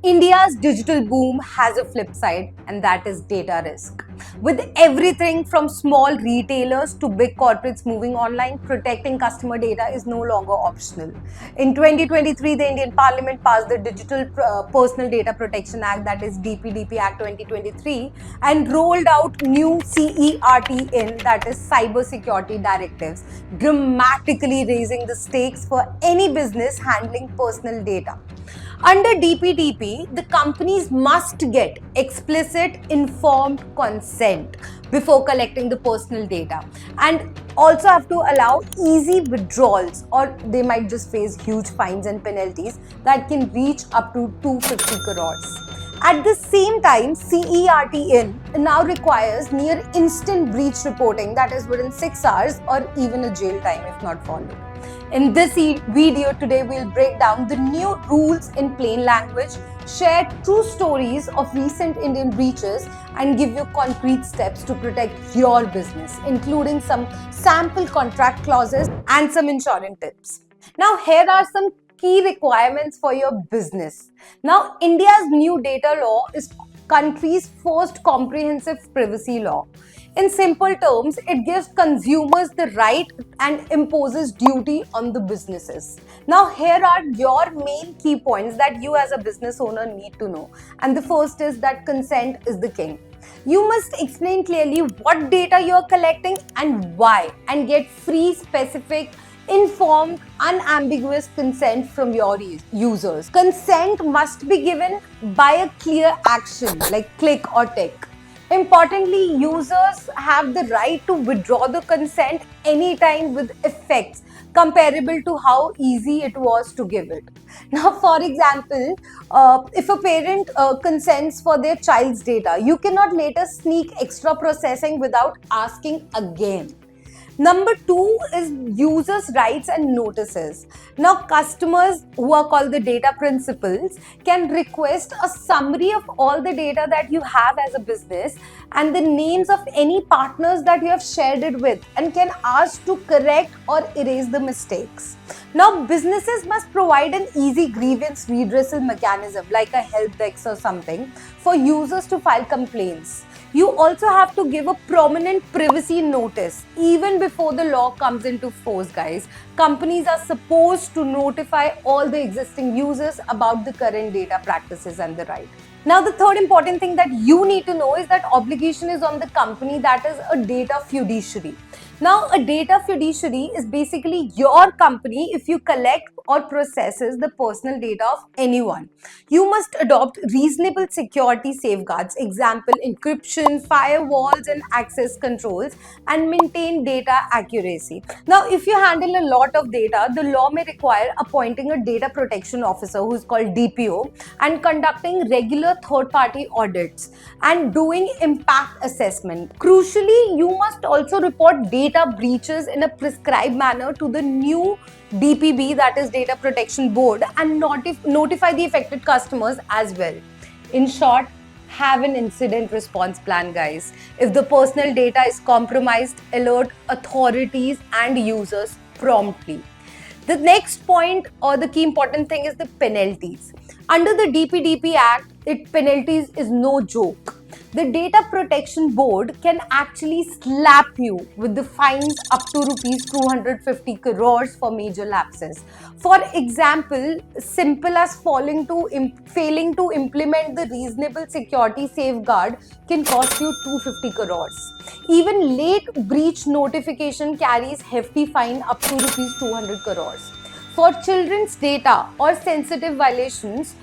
India's digital boom has a flip side, and that is data risk. With everything from small retailers to big corporates moving online, protecting customer data is no longer optional. In 2023, the Indian Parliament passed the Digital Personal Data Protection Act, that is DPDP Act 2023, and rolled out new CERT-in, that is Cyber Security Directives, dramatically raising the stakes for any business handling personal data. Under DPDP, the companies must get explicit informed consent before collecting the personal data and also have to allow easy withdrawals, or they might just face huge fines and penalties that can reach up to 250 crores. At the same time, CERT-in now requires near instant breach reporting, that is within 6 hours or even a jail time if not followed. In this video today, we'll break down the new rules in plain language, share true stories of recent Indian breaches, and give you concrete steps to protect your business, including some sample contract clauses and some insurance tips. Now, here are some key requirements for your business. Now, India's new data law is country's first comprehensive privacy law. In simple terms, it gives consumers the right and imposes duty on the businesses. Now, here are your main key points that you as a business owner need to know. And the first is that consent is the king. You must explain clearly what data you are collecting and why, and get free, specific, informed, unambiguous consent from your users. Consent must be given by a clear action like click or tick. Importantly, users have the right to withdraw the consent anytime with effects comparable to how easy it was to give it. Now, for example, if a parent consents for their child's data, you cannot later sneak extra processing without asking again. Number 2 is users' rights and notices. Now, customers, who are called the data principals, can request a summary of all the data that you have as a business and the names of any partners that you have shared it with, and can ask to correct or erase the mistakes. Now, businesses must provide an easy grievance redressal mechanism like a help desk or something for users to file complaints. You also have to give a prominent privacy notice even before the law comes into force, guys. Companies are supposed to notify all the existing users about the current data practices and the right. Now, the third important thing that you need to know is that obligation is on the company, that is a data fiduciary. Now, a data fiduciary is basically your company if you collect or processes the personal data of anyone. You must adopt reasonable security safeguards, example encryption, firewalls and access controls, and maintain data accuracy. Now, if you handle a lot of data, the law may require appointing a data protection officer who is called DPO and conducting regular third-party audits and doing impact assessment. Crucially, you must also report data breaches in a prescribed manner to the new DPB, that is Data Protection Board, and notify the affected customers as well. In short, have an incident response plan, guys. If the personal data is compromised, alert authorities and users promptly. The next point or the key important thing is the penalties. Under the DPDP Act, penalties is no joke. The Data Protection Board can actually slap you with the fines up to rupees 250 crores for major lapses. For example, simple as failing to implement the reasonable security safeguard can cost you 250 crores. Even late breach notification carries hefty fine up to rupees 200 crores. For children's data or sensitive violations,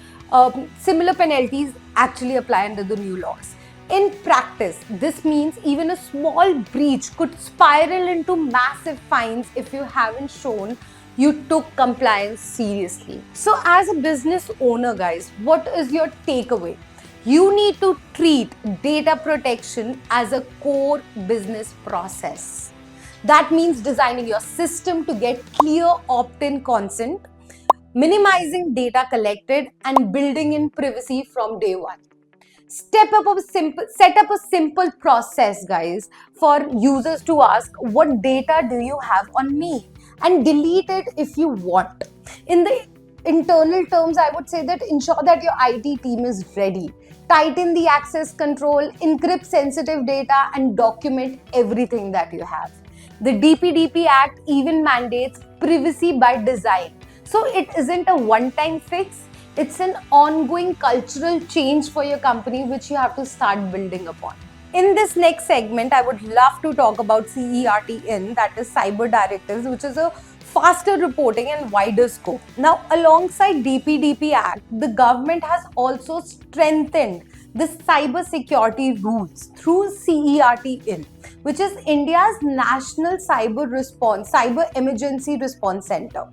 similar penalties actually apply under the new laws. In practice, this means even a small breach could spiral into massive fines if you haven't shown you took compliance seriously. So, as a business owner, guys, what is your takeaway? You need to treat data protection as a core business process. That means designing your system to get clear opt-in consent, minimizing data collected, and building in privacy from day one. Set up a simple process, guys, for users to ask, what data do you have on me? And delete it if you want. In the internal terms, I would say that ensure that your IT team is ready. Tighten the access control, encrypt sensitive data, and document everything that you have. The DPDP Act even mandates privacy by design. So it isn't a one-time fix, it's an ongoing cultural change for your company which you have to start building upon. In this next segment, I would love to talk about CERT-in, that is Cyber Directives, which is a faster reporting and wider scope. Now, alongside DPDP Act, the government has also strengthened the cyber security rules through CERT-in, which is India's National Cyber Emergency Response Center.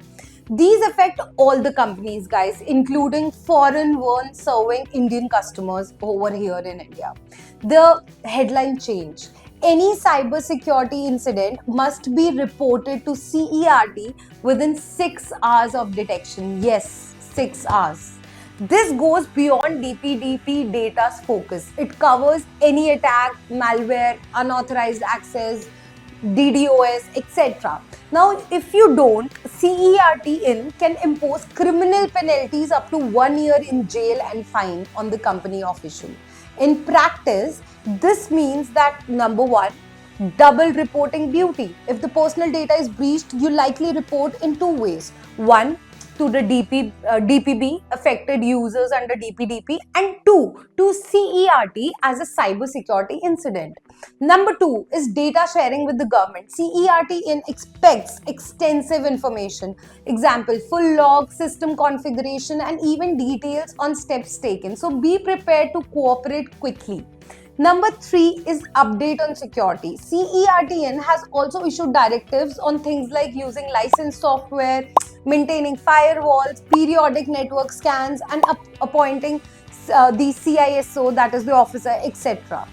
These affect all the companies, guys, including foreign ones serving Indian customers over here in India. The headline change. Any cybersecurity incident must be reported to CERT within 6 hours of detection. Yes, 6 hours. This goes beyond DPDP data's focus. It covers any attack, malware, unauthorized access, DDoS, etc. Now, if you don't, CERT-in can impose criminal penalties up to 1 year in jail and fine on the company official. In practice, this means that number one, double reporting duty. If the personal data is breached, you likely report in two ways. One, to the DPB, affected users under DPDP, and two, to CERT as a cybersecurity incident. Number two is data sharing with the government. CERT-in expects extensive information, example, full log, system configuration, and even details on steps taken. So be prepared to cooperate quickly. Number three is update on security. CERT-in has also issued directives on things like using licensed software, maintaining firewalls, periodic network scans, and appointing the CISO, that is the officer, etc.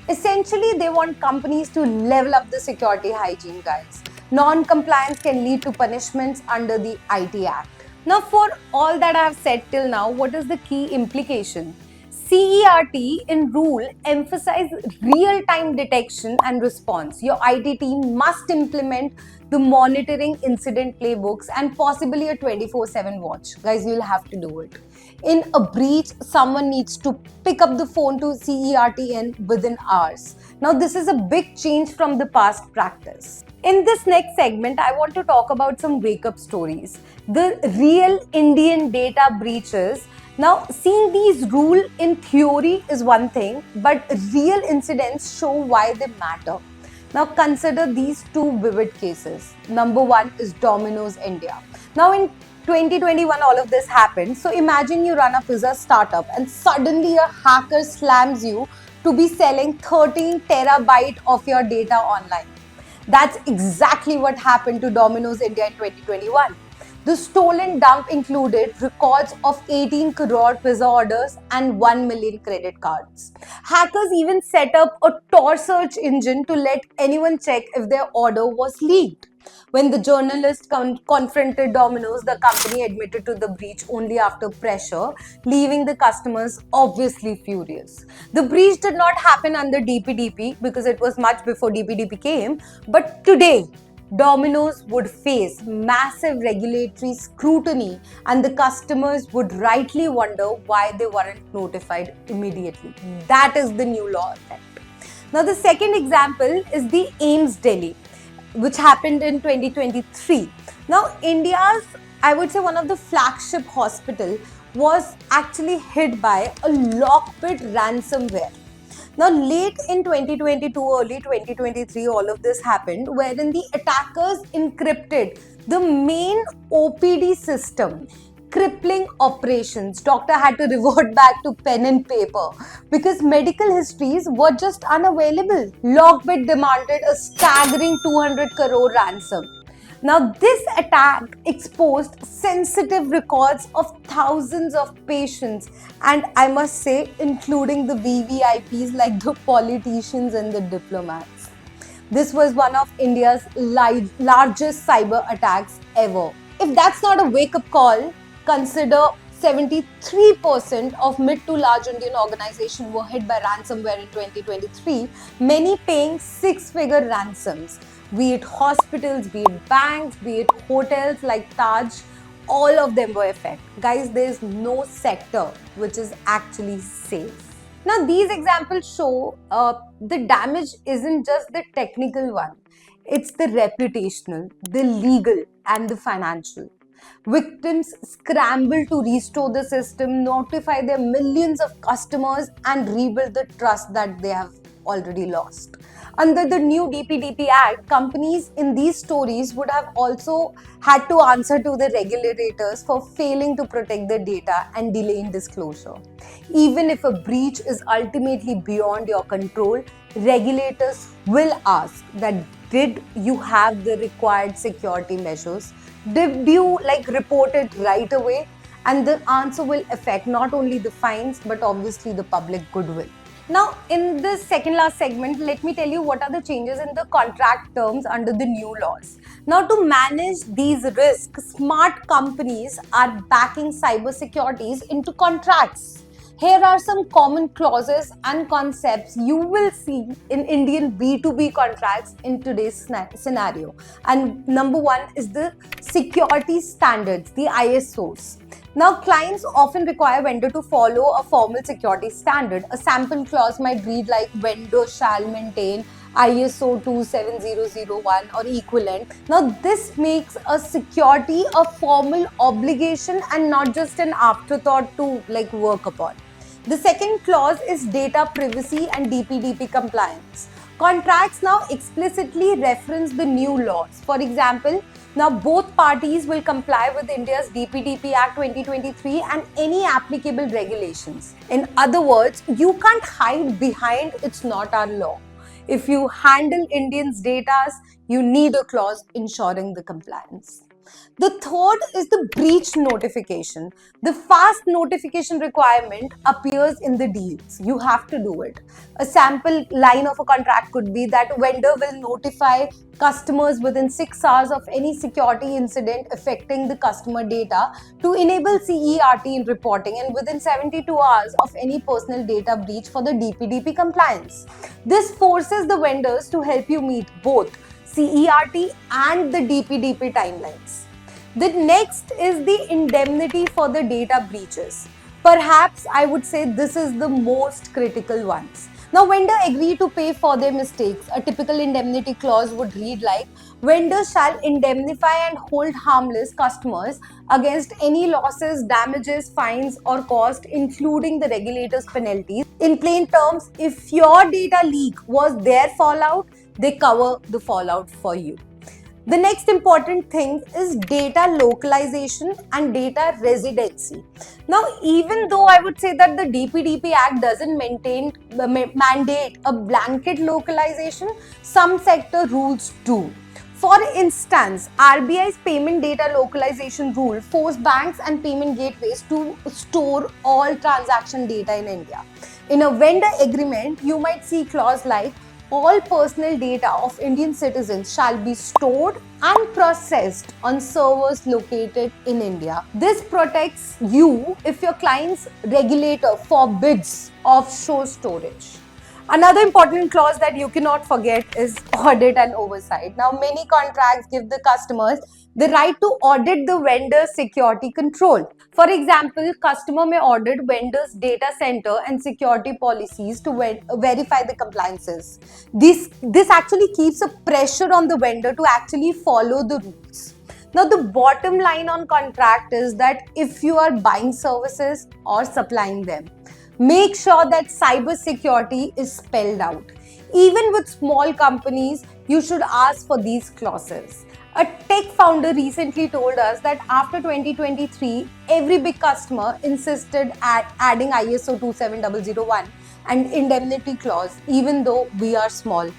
Essentially, they want companies to level up the security hygiene, guys. Non-compliance can lead to punishments under the IT Act. Now, for all that I have said till now, what is the key implication? CERT in rule emphasize real-time detection and response. Your IT team must implement the monitoring incident playbooks and possibly a 24/7 watch. Guys, you'll have to do it. In a breach, someone needs to pick up the phone to CERT-in within hours. Now, this is a big change from the past practice. In this next segment, I want to talk about some wake-up stories. The real Indian data breaches. Now, seeing these rules in theory is one thing, but real incidents show why they matter. Now, consider these two vivid cases. Number one is Domino's India. Now, in 2021, all of this happened. So, imagine you run a pizza startup and suddenly a hacker slams you to be selling 13 terabyte of your data online. That's exactly what happened to Domino's India in 2021. The stolen dump included records of 18 crore pizza orders and 1 million credit cards. Hackers even set up a Tor search engine to let anyone check if their order was leaked. When the journalist confronted Domino's, the company admitted to the breach only after pressure, leaving the customers obviously furious. The breach did not happen under DPDP because it was much before DPDP came, but today, Domino's would face massive regulatory scrutiny and the customers would rightly wonder why they weren't notified immediately. That is the new law effect. Now, the second example is the AIIMS Delhi, which happened in 2023. Now, India's, I would say, one of the flagship hospital was actually hit by a lockbit ransomware. Now, late in 2022, early 2023, all of this happened, wherein the attackers encrypted the main OPD system, crippling operations. Doctor had to revert back to pen and paper because medical histories were just unavailable. Lockbit demanded a staggering 200 crore ransom. Now, this attack exposed sensitive records of thousands of patients, and I must say, including the VVIPs like the politicians and the diplomats. This was one of India's largest cyber attacks ever. If that's not a wake-up call, consider 73% of mid to large Indian organizations were hit by ransomware in 2023, many paying six-figure ransoms. Be it hospitals, be it banks, be it hotels like Taj, all of them were affected. Guys, there is no sector which is actually safe. Now, these examples show the damage isn't just the technical one. It's the reputational, the legal, and the financial. Victims scramble to restore the system, notify their millions of customers, and rebuild the trust that they have already lost. Under the new DPDP Act, companies in these stories would have also had to answer to the regulators for failing to protect their data and delaying disclosure. Even if a breach is ultimately beyond your control, regulators will ask that, did you have the required security measures? Did you report it right away? And the answer will affect not only the fines but obviously the public goodwill. Now, in the second last segment, let me tell you what are the changes in the contract terms under the new laws. Now, to manage these risks, smart companies are backing cybersecurities into contracts. Here are some common clauses and concepts you will see in Indian B2B contracts in today's scenario. And number one is the security standards, the ISOs. Now, clients often require vendor to follow a formal security standard. A sample clause might read like, vendor shall maintain ISO 27001 or equivalent. Now, this makes a security a formal obligation and not just an afterthought to work upon. The second clause is data privacy and DPDP compliance. Contracts now explicitly reference the new laws. For example, now both parties will comply with India's DPDP Act 2023 and any applicable regulations. In other words, you can't hide behind "it's not our law." If you handle Indians' data, you need a clause ensuring the compliance. The third is the breach notification. The fast notification requirement appears in the deals. You have to do it. A sample line of a contract could be that vendor will notify customers within 6 hours of any security incident affecting the customer data to enable CERT in reporting, and within 72 hours of any personal data breach for the DPDP compliance. This forces the vendors to help you meet both CERT and the DPDP timelines. The next is the indemnity for the data breaches. Perhaps I would say this is the most critical ones. Now, vendor agree to pay for their mistakes. A typical indemnity clause would read like, vendor shall indemnify and hold harmless customers against any losses, damages, fines or cost, including the regulator's penalties. In plain terms, if your data leak was their fallout, they cover the fallout for you. The next important thing is data localization and data residency. Now, even though I would say that the DPDP Act doesn't mandate a blanket localization, some sector rules do. For instance, RBI's payment data localization rule forced banks and payment gateways to store all transaction data in India. In a vendor agreement, you might see clause like, all personal data of Indian citizens shall be stored and processed on servers located in India. This protects you if your client's regulator forbids offshore storage. Another important clause that you cannot forget is audit and oversight. Now, many contracts give the customers the right to audit the vendor's security control. For example, customer may audit vendor's data center and security policies to verify the compliances. This actually keeps a pressure on the vendor to actually follow the rules. Now, the bottom line on contract is that if you are buying services or supplying them, make sure that cybersecurity is spelled out. Even with small companies, you should ask for these clauses. A tech founder recently told us that after 2023, every big customer insisted at adding ISO 27001 and indemnity clause, even though we are small.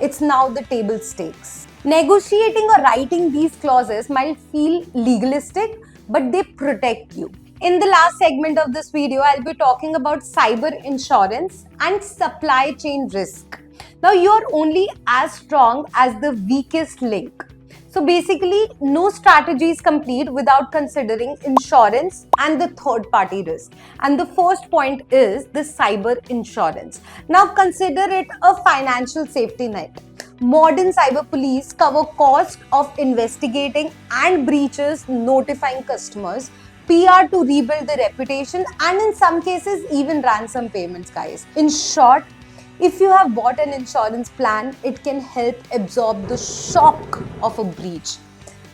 It's now the table stakes. Negotiating or writing these clauses might feel legalistic, but they protect you. In the last segment of this video, I'll be talking about cyber insurance and supply chain risk. Now, you're only as strong as the weakest link. So basically, no strategy is complete without considering insurance and the third-party risk. And the first point is the cyber insurance. Now, consider it a financial safety net. Modern cyber police cover cost of investigating and breaches, notifying customers, PR to rebuild the reputation, and in some cases even ransom payments, guys. In short, if you have bought an insurance plan, it can help absorb the shock of a breach.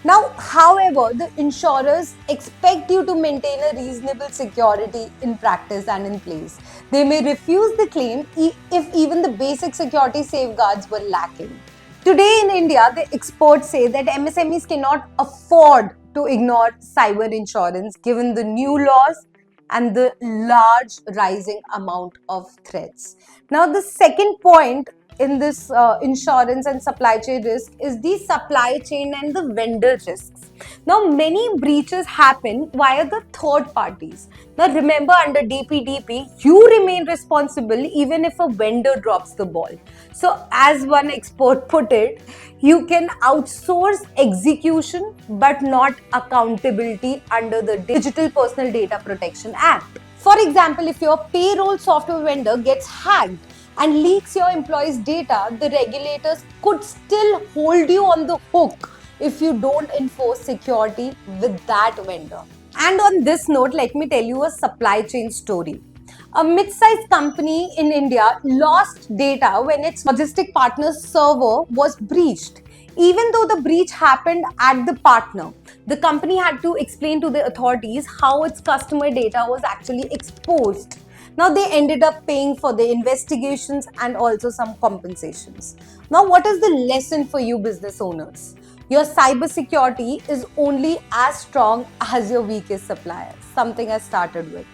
Now, however, the insurers expect you to maintain a reasonable security in practice and in place. They may refuse the claim if even the basic security safeguards were lacking. Today in India, the experts say that MSMEs cannot afford to ignore cyber insurance given the new laws and the large rising amount of threats. Now, the second point in this insurance and supply chain risk is the supply chain and the vendor risks. Now, many breaches happen via the third parties. Now, remember, under DPDP, you remain responsible even if a vendor drops the ball. So, as one expert put it, you can outsource execution but not accountability under the Digital Personal Data Protection Act. For example, if your payroll software vendor gets hacked and leaks your employees' data, the regulators could still hold you on the hook if you don't enforce security with that vendor. And on this note, let me tell you a supply chain story. A mid-sized company in India lost data when its logistic partner's server was breached. Even though the breach happened at the partner, the company had to explain to the authorities how its customer data was actually exposed. Now they ended up paying for the investigations and also some compensations. Now, what is the lesson for you business owners? Your cybersecurity is only as strong as your weakest supplier, something I started with.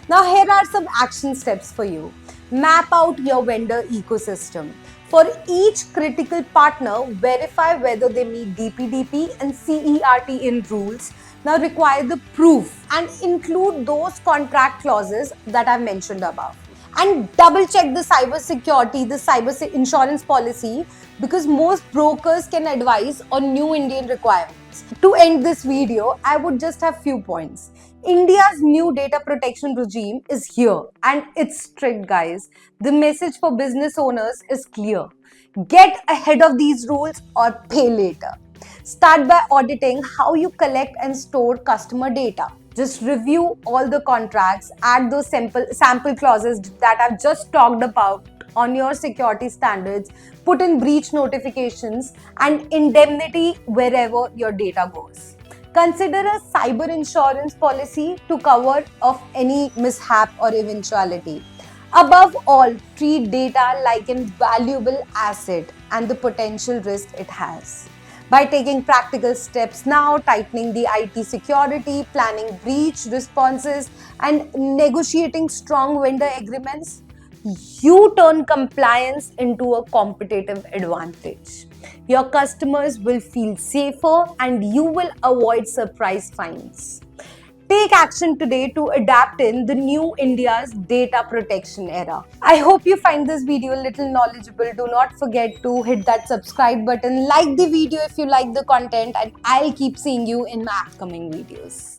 Now, here are some action steps for you. Map out your vendor ecosystem. For each critical partner, verify whether they meet DPDP and CERT in rules. Now, require the proof and include those contract clauses that I've mentioned above. And double check the cyber security, the cyber insurance policy, because most brokers can advise on new Indian requirements. To end this video, I would just have few points. India's new data protection regime is here and it's strict, guys. The message for business owners is clear. Get ahead of these rules or pay later. Start by auditing how you collect and store customer data. Just review all the contracts, add those sample clauses that I've just talked about on your security standards, put in breach notifications and indemnity wherever your data goes. Consider a cyber insurance policy to cover of any mishap or eventuality. Above all, treat data like a valuable asset and the potential risk it has. By taking practical steps now, tightening the IT security, planning breach responses, and negotiating strong vendor agreements, you turn compliance into a competitive advantage. Your customers will feel safer and you will avoid surprise fines. Take action today to adapt in the new India's data protection era. I hope you find this video a little knowledgeable. Do not forget to hit that subscribe button, like the video if you like the content, and I'll keep seeing you in my upcoming videos.